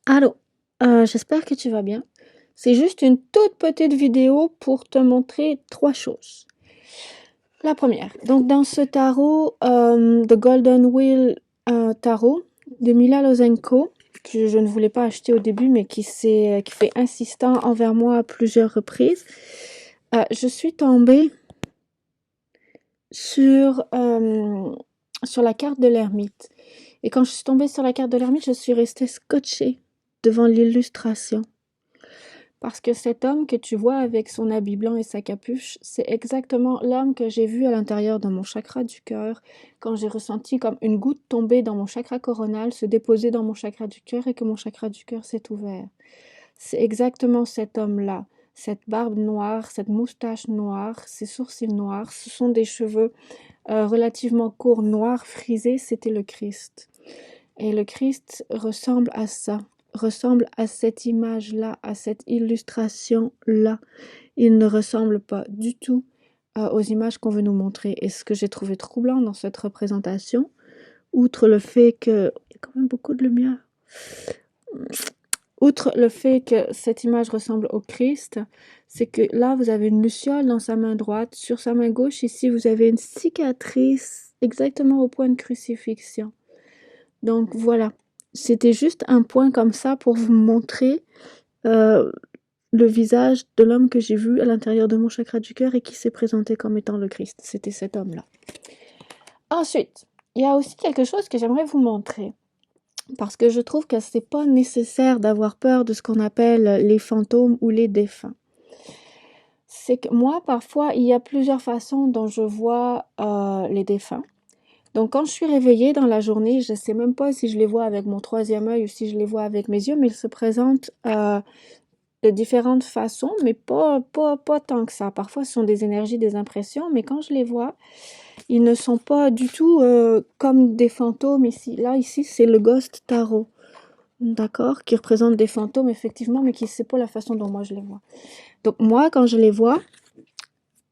Allô, j'espère que tu vas bien. C'est juste une toute petite vidéo pour te montrer trois choses. La première, donc dans ce tarot, The Golden Wheel Tarot de Mila Lozenko, que je ne voulais pas acheter au début, mais qui fait insistant envers moi à plusieurs reprises, je suis tombée sur, sur la carte de l'ermite. Et quand je suis tombée sur la carte de l'ermite, je suis restée scotchée devant l'illustration. Parce que cet homme que tu vois avec son habit blanc et sa capuche, c'est exactement l'homme que j'ai vu à l'intérieur de mon chakra du cœur, quand j'ai ressenti comme une goutte tomber dans mon chakra coronal, se déposer dans mon chakra du cœur et que mon chakra du cœur s'est ouvert. C'est exactement cet homme-là. Cette barbe noire, cette moustache noire, ces sourcils noirs, ce sont des cheveux relativement courts, noirs, frisés, c'était le Christ. Et le Christ ressemble à ça, ressemble à cette image-là, à cette illustration-là. Il ne ressemble pas du tout aux images qu'on veut nous montrer. Et ce que j'ai trouvé troublant dans cette représentation, outre le fait que... Il y a quand même beaucoup de lumière. Outre le fait que cette image ressemble au Christ, c'est que là, vous avez une luciole dans sa main droite. Sur sa main gauche, ici, vous avez une cicatrice exactement au point de crucifixion. Donc voilà, c'était juste un point comme ça pour vous montrer le visage de l'homme que j'ai vu à l'intérieur de mon chakra du cœur et qui s'est présenté comme étant le Christ. C'était cet homme-là. Ensuite, il y a aussi quelque chose que j'aimerais vous montrer. Parce que je trouve que c'est pas nécessaire d'avoir peur de ce qu'on appelle les fantômes ou les défunts. C'est que moi, parfois, il y a plusieurs façons dont je vois les défunts. Donc, quand je suis réveillée dans la journée, je ne sais même pas si je les vois avec mon troisième œil ou si je les vois avec mes yeux, mais ils se présentent de différentes façons, mais pas tant que ça. Parfois, ce sont des énergies, des impressions, mais quand je les vois, ils ne sont pas du tout comme des fantômes ici. Là, ici, c'est le Ghost Tarot, d'accord, qui représente des fantômes, effectivement, mais qui c'est pas la façon dont moi je les vois. Donc, moi, quand je les vois,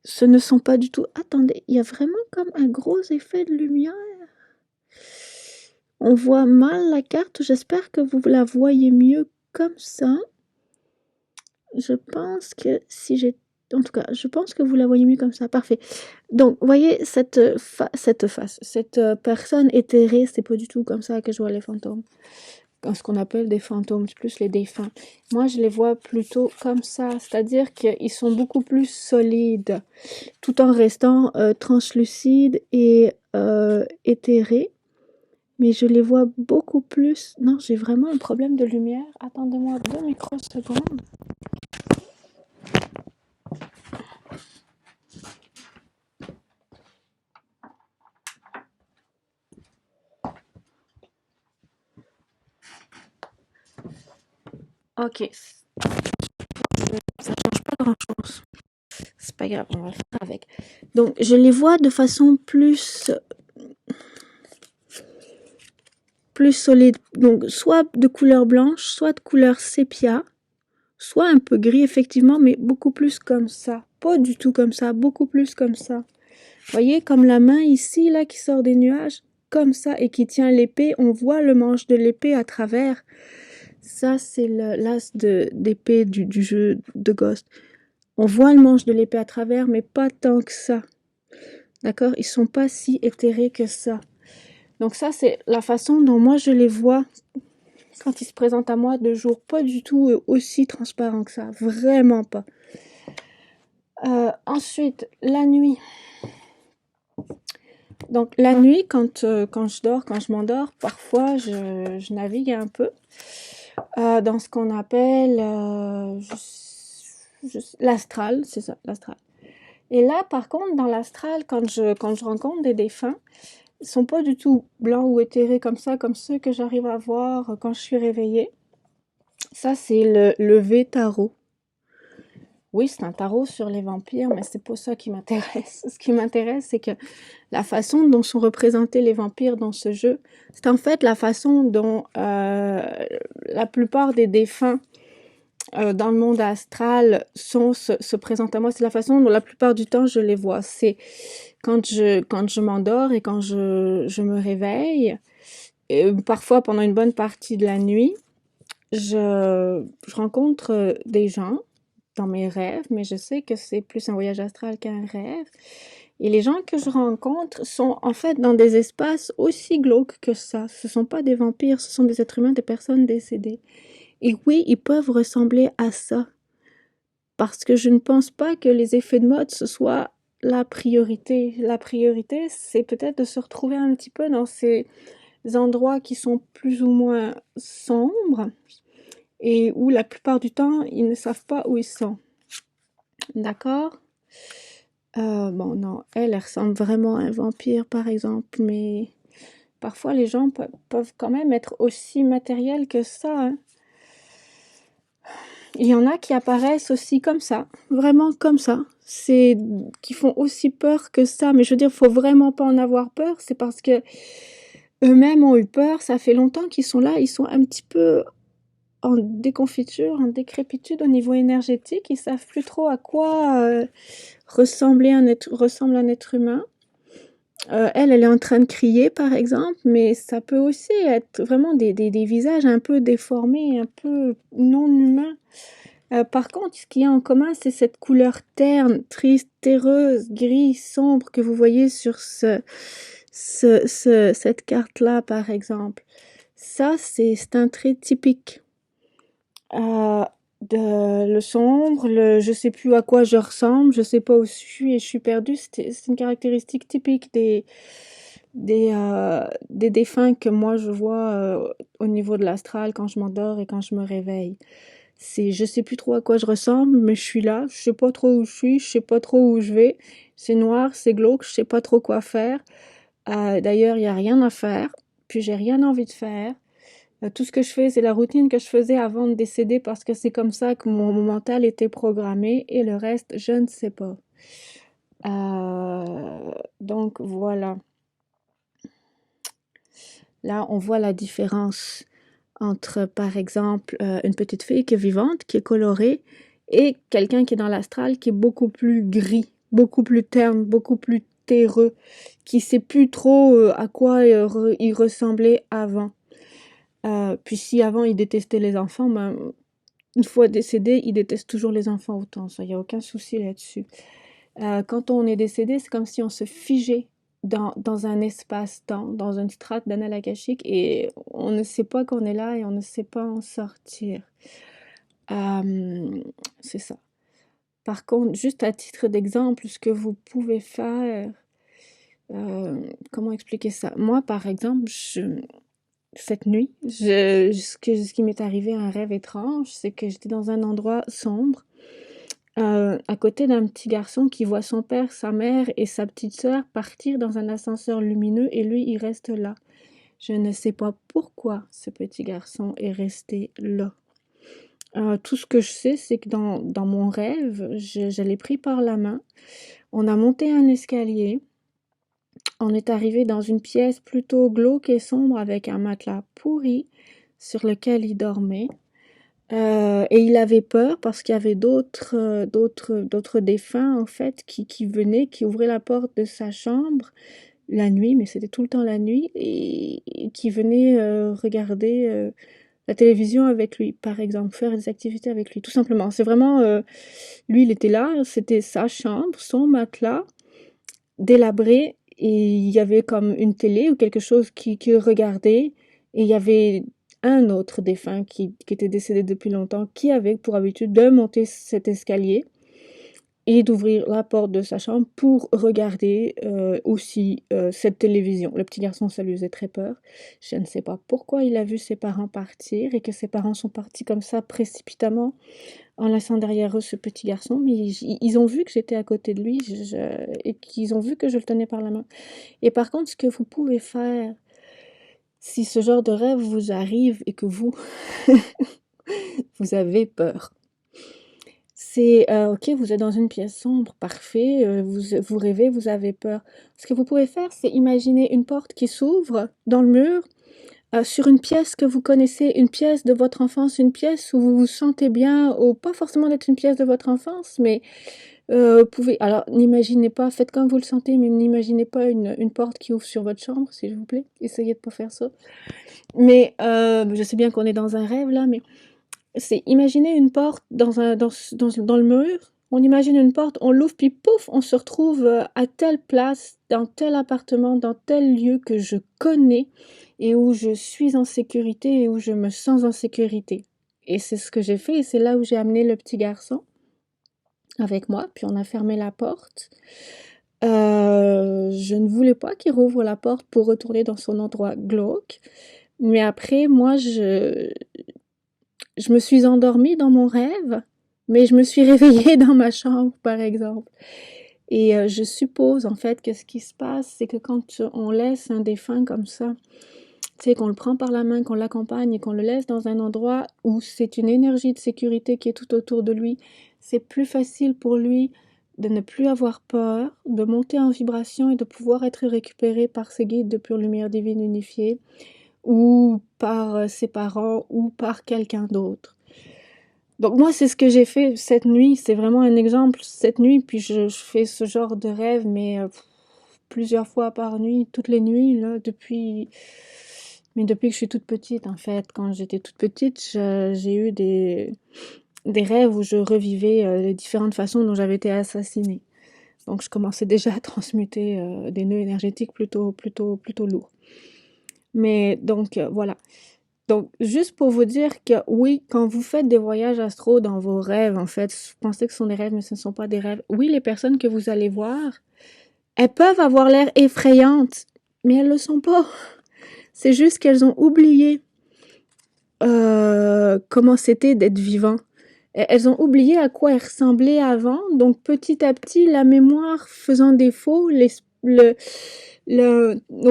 ce ne sont pas du tout... Attendez, il y a vraiment comme un gros effet de lumière. On voit mal la carte, j'espère que vous la voyez mieux comme ça. Je pense que si j'ai... En tout cas, je pense que vous la voyez mieux comme ça. Parfait. Donc, voyez cette personne éthérée, c'est pas du tout comme ça que je vois les fantômes. Ce qu'on appelle des fantômes, c'est plus les défunts. Moi, je les vois plutôt comme ça, c'est-à-dire qu'ils sont beaucoup plus solides, tout en restant translucides et éthérés. Mais je les vois beaucoup plus... Non, j'ai vraiment un problème de lumière. Attendez-moi 2 microsecondes. Ok, ça change pas grand-chose. C'est pas grave, on va faire avec. Donc, je les vois de façon plus solide. Donc, soit de couleur blanche, soit de couleur sépia, soit un peu gris, effectivement, mais beaucoup plus comme ça. Pas du tout comme ça, beaucoup plus comme ça. Voyez, comme la main ici, là, qui sort des nuages, comme ça, et qui tient l'épée. On voit le manche de l'épée à travers. Ça, c'est l'as d'épée du jeu de Ghost. On voit le manche de l'épée à travers, mais pas tant que ça. D'accord? Ils sont pas si éthérés que ça. Donc ça, c'est la façon dont moi je les vois quand ils se présentent à moi de jour. Pas du tout aussi transparent que ça. Vraiment pas. Ensuite, la nuit. Donc la nuit, quand je dors, quand je m'endors, parfois je navigue un peu dans ce qu'on appelle l'astral, c'est ça, l'astral. Et là, par contre, dans l'astral, quand je rencontre des défunts, ils sont pas du tout blancs ou éthérés comme ça, comme ceux que j'arrive à voir quand je suis réveillée. Ça, c'est le lever tarot. Oui, c'est un tarot sur les vampires, mais c'est pas ça qui m'intéresse. Ce qui m'intéresse, c'est que la façon dont sont représentés les vampires dans ce jeu, c'est en fait la façon dont la plupart des défunts dans le monde astral se présentent à moi. C'est la façon dont la plupart du temps je les vois. C'est quand je m'endors et quand je me réveille, parfois pendant une bonne partie de la nuit, je rencontre des gens dans mes rêves, mais je sais que c'est plus un voyage astral qu'un rêve. Et les gens que je rencontre sont en fait dans des espaces aussi glauques que ça. Ce sont pas des vampires, ce sont des êtres humains, des personnes décédées. Et oui, ils peuvent ressembler à ça. Parce que je ne pense pas que les effets de mode, ce soit la priorité. La priorité, c'est peut-être de se retrouver un petit peu dans ces endroits qui sont plus ou moins sombres et où la plupart du temps, ils ne savent pas où ils sont. D'accord? Bon, non, elle ressemble vraiment à un vampire, par exemple, mais parfois les gens peuvent quand même être aussi matériels que ça, hein. Il y en a qui apparaissent aussi comme ça, vraiment comme ça. C'est qui font aussi peur que ça, mais je veux dire, faut vraiment pas en avoir peur. C'est parce que eux-mêmes ont eu peur. Ça fait longtemps qu'ils sont là. Ils sont un petit peu en déconfiture, en décrépitude au niveau énergétique. Ils savent plus trop à quoi ressemble un être humain. Elle est en train de crier, par exemple, mais ça peut aussi être vraiment des visages un peu déformés, un peu non humains. Par contre, ce qu'il y a en commun, c'est cette couleur terne, triste, terreuse, gris, sombre que vous voyez sur cette carte-là, par exemple. Ça, c'est un trait typique. Euh, le sombre, le je sais plus à quoi je ressemble, je sais pas où je suis et je suis perdue, c'est une caractéristique typique des défunts que moi je vois au niveau de l'astral quand je m'endors et quand je me réveille. C'est je sais plus trop à quoi je ressemble, mais je suis là, je sais pas trop où je suis, je sais pas trop où je vais. C'est noir, c'est glauque, je sais pas trop quoi faire. D'ailleurs, il y a rien à faire, puis j'ai rien envie de faire. Tout ce que je fais, c'est la routine que je faisais avant de décéder parce que c'est comme ça que mon mental était programmé et le reste, je ne sais pas. Donc voilà. Là, on voit la différence entre, par exemple, une petite fille qui est vivante, qui est colorée, et quelqu'un qui est dans l'astral, qui est beaucoup plus gris, beaucoup plus terne, beaucoup plus terreux, qui sait plus trop à quoi il ressemblait avant. Puis si avant il détestait les enfants, ben, une fois décédé, il déteste toujours les enfants autant, ça, il n'y a aucun souci là-dessus. Quand on est décédé, c'est comme si on se figeait dans un espace-temps, dans une strate d'annales akashiques, et on ne sait pas qu'on est là et on ne sait pas en sortir. C'est ça. Par contre, juste à titre d'exemple, ce que vous pouvez faire, comment expliquer ça? Moi, par exemple, cette nuit, ce qui m'est arrivé, un rêve étrange, c'est que j'étais dans un endroit sombre, à côté d'un petit garçon qui voit son père, sa mère et sa petite sœur partir dans un ascenseur lumineux et lui, il reste là. Je ne sais pas pourquoi ce petit garçon est resté là. Tout ce que je sais, c'est que dans mon rêve, je l'ai pris par la main. On a monté un escalier. On est arrivé dans une pièce plutôt glauque et sombre avec un matelas pourri sur lequel il dormait. Et il avait peur parce qu'il y avait d'autres défunts en fait qui venaient, qui ouvraient la porte de sa chambre la nuit, mais c'était tout le temps la nuit, et qui venaient regarder la télévision avec lui, par exemple, faire des activités avec lui, tout simplement. C'est vraiment, lui, il était là, c'était sa chambre, son matelas, délabré, et il y avait comme une télé ou quelque chose qui regardait, et il y avait un autre défunt qui était décédé depuis longtemps, qui avait pour habitude de monter cet escalier et d'ouvrir la porte de sa chambre pour regarder aussi cette télévision. Le petit garçon, ça lui faisait très peur. Je ne sais pas pourquoi il a vu ses parents partir et que ses parents sont partis comme ça précipitamment en laissant derrière eux ce petit garçon, mais ils ont vu que j'étais à côté de lui et qu'ils ont vu que je le tenais par la main. Et par contre, ce que vous pouvez faire, si ce genre de rêve vous arrive et que vous, vous avez peur, c'est ok, vous êtes dans une pièce sombre, parfait, vous rêvez, vous avez peur. Ce que vous pouvez faire, c'est imaginer une porte qui s'ouvre dans le mur sur une pièce que vous connaissez, une pièce de votre enfance, une pièce où vous vous sentez bien, ou pas forcément d'être une pièce de votre enfance, mais Pouvez alors n'imaginez pas, faites comme vous le sentez, mais n'imaginez pas une porte qui ouvre sur votre chambre, s'il vous plaît. Essayez de pas faire ça. Mais je sais bien qu'on est dans un rêve là, mais c'est imaginez une porte dans le mur. On imagine une porte, on l'ouvre, puis pouf, on se retrouve à telle place, dans tel appartement, dans tel lieu que je connais et où je suis en sécurité et où je me sens en sécurité. Et c'est ce que j'ai fait et c'est là où j'ai amené le petit garçon avec moi, puis on a fermé la porte. Je ne voulais pas qu'il rouvre la porte pour retourner dans son endroit glauque, mais après, moi, je me suis endormie dans mon rêve, mais je me suis réveillée dans ma chambre, par exemple. Et je suppose, en fait, que ce qui se passe, c'est que quand on laisse un défunt comme ça, tu sais, qu'on le prend par la main, qu'on l'accompagne et qu'on le laisse dans un endroit où c'est une énergie de sécurité qui est tout autour de lui, c'est plus facile pour lui de ne plus avoir peur, de monter en vibration et de pouvoir être récupéré par ses guides de pure lumière divine unifiée ou par ses parents ou par quelqu'un d'autre. Donc moi, c'est ce que j'ai fait cette nuit, c'est vraiment un exemple cette nuit, puis je fais ce genre de rêve, mais plusieurs fois par nuit, toutes les nuits, là, depuis que je suis toute petite, en fait. Quand j'étais toute petite, j'ai eu des rêves où je revivais les différentes façons dont j'avais été assassinée. Donc je commençais déjà à transmuter des nœuds énergétiques plutôt lourds. Mais donc voilà. Donc, juste pour vous dire que oui, quand vous faites des voyages astro dans vos rêves, en fait, vous pensez que ce sont des rêves, mais ce ne sont pas des rêves. Oui, les personnes que vous allez voir, elles peuvent avoir l'air effrayantes, mais elles ne le sont pas. C'est juste qu'elles ont oublié comment c'était d'être vivant. Elles ont oublié à quoi elles ressemblaient avant, donc petit à petit, la mémoire faisant défaut, nos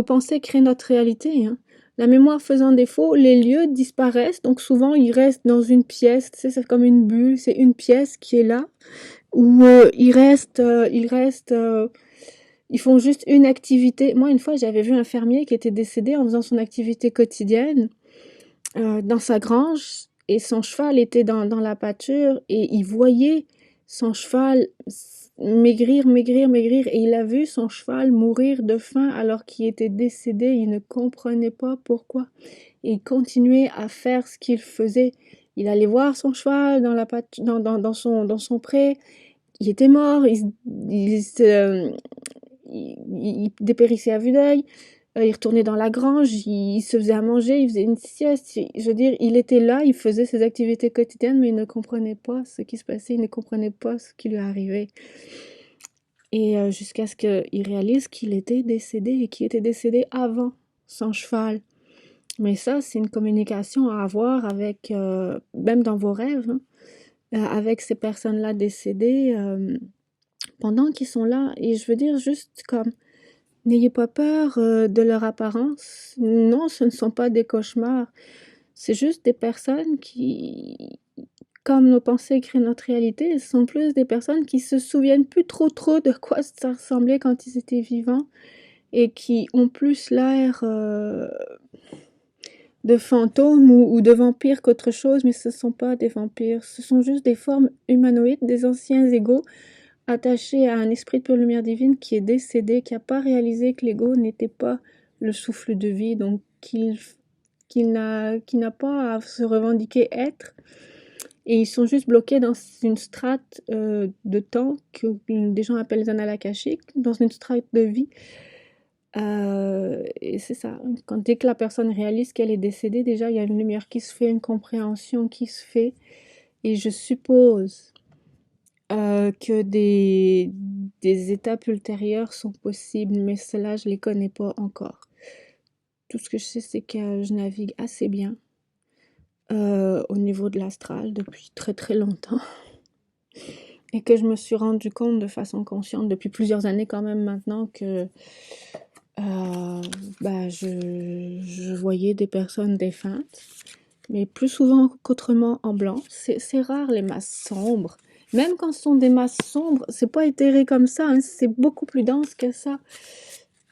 pensées créent notre réalité, hein. La mémoire faisant défaut, les lieux disparaissent, donc souvent ils restent dans une pièce, tu sais, c'est comme une bulle, c'est une pièce qui est là, où ils font juste une activité. Moi, une fois, j'avais vu un fermier qui était décédé en faisant son activité quotidienne dans sa grange, et son cheval était dans la pâture, et il voyait son cheval maigrir, et il a vu son cheval mourir de faim alors qu'il était décédé. Il ne comprenait pas pourquoi. Et il continuait à faire ce qu'il faisait. Il allait voir son cheval dans son pré. Il était mort, il dépérissait à vue d'œil. Il retournait dans la grange, il se faisait à manger, il faisait une sieste. Je veux dire, il était là, il faisait ses activités quotidiennes, mais il ne comprenait pas ce qui se passait, il ne comprenait pas ce qui lui arrivait. Et jusqu'à ce qu'il réalise qu'il était décédé et qu'il était décédé avant son cheval. Mais ça, c'est une communication à avoir avec, même dans vos rêves, hein, avec ces personnes-là décédées pendant qu'ils sont là. Et je veux dire, juste comme, n'ayez pas peur de leur apparence. Non, ce ne sont pas des cauchemars. C'est juste des personnes qui, comme nos pensées créent notre réalité, sont plus des personnes qui se souviennent plus trop de quoi ça ressemblait quand ils étaient vivants et qui ont plus l'air de fantômes ou de vampires qu'autre chose, mais ce ne sont pas des vampires. Ce sont juste des formes humanoïdes, des anciens égaux attachés à un esprit de pure lumière divine qui est décédé, qui n'a pas réalisé que l'ego n'était pas le souffle de vie, donc qu'il n'a pas à se revendiquer être. Et ils sont juste bloqués dans une strate de temps que des gens appellent les annales akashiques, dans une strate de vie. Et c'est ça. Dès que la personne réalise qu'elle est décédée, déjà, il y a une lumière qui se fait, une compréhension qui se fait. Et je suppose que des étapes ultérieures sont possibles, mais cela, je ne les connais pas encore. Tout ce que je sais, c'est que je navigue assez bien au niveau de l'astral depuis très très longtemps. Et que je me suis rendu compte de façon consciente depuis plusieurs années quand même maintenant que je voyais des personnes défuntes, mais plus souvent qu'autrement en blanc. C'est rare les masses sombres. Même quand ce sont des masses sombres, c'est pas éthéré comme ça, hein, c'est beaucoup plus dense que ça.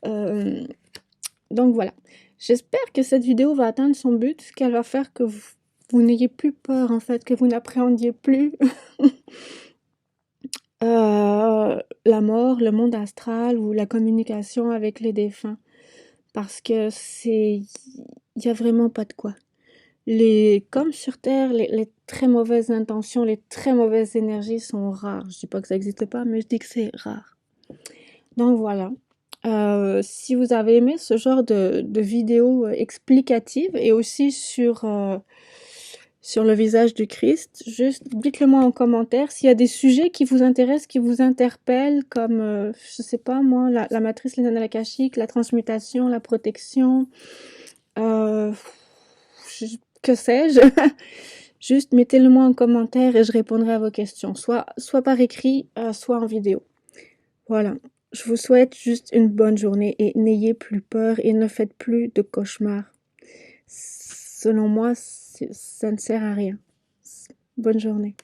Donc voilà. J'espère que cette vidéo va atteindre son but, qu'elle va faire que vous n'ayez plus peur en fait, que vous n'appréhendiez plus la mort, le monde astral ou la communication avec les défunts. Parce que il y a vraiment pas de quoi. Comme sur Terre, les très mauvaises intentions, les très mauvaises énergies sont rares. Je dis pas que ça n'existe pas, mais je dis que c'est rare. Donc voilà. Si vous avez aimé ce genre de vidéo explicative et aussi sur le visage du Christ, juste dites-le moi en commentaire. S'il y a des sujets qui vous intéressent, qui vous interpellent, comme, je sais pas moi, la matrice lénale akashique, la transmutation, la protection, euh, que sais-je, juste mettez-le moi en commentaire et je répondrai à vos questions, soit par écrit, soit en vidéo. Voilà. Je vous souhaite juste une bonne journée et n'ayez plus peur et ne faites plus de cauchemars. Selon moi, ça ne sert à rien. Bonne journée.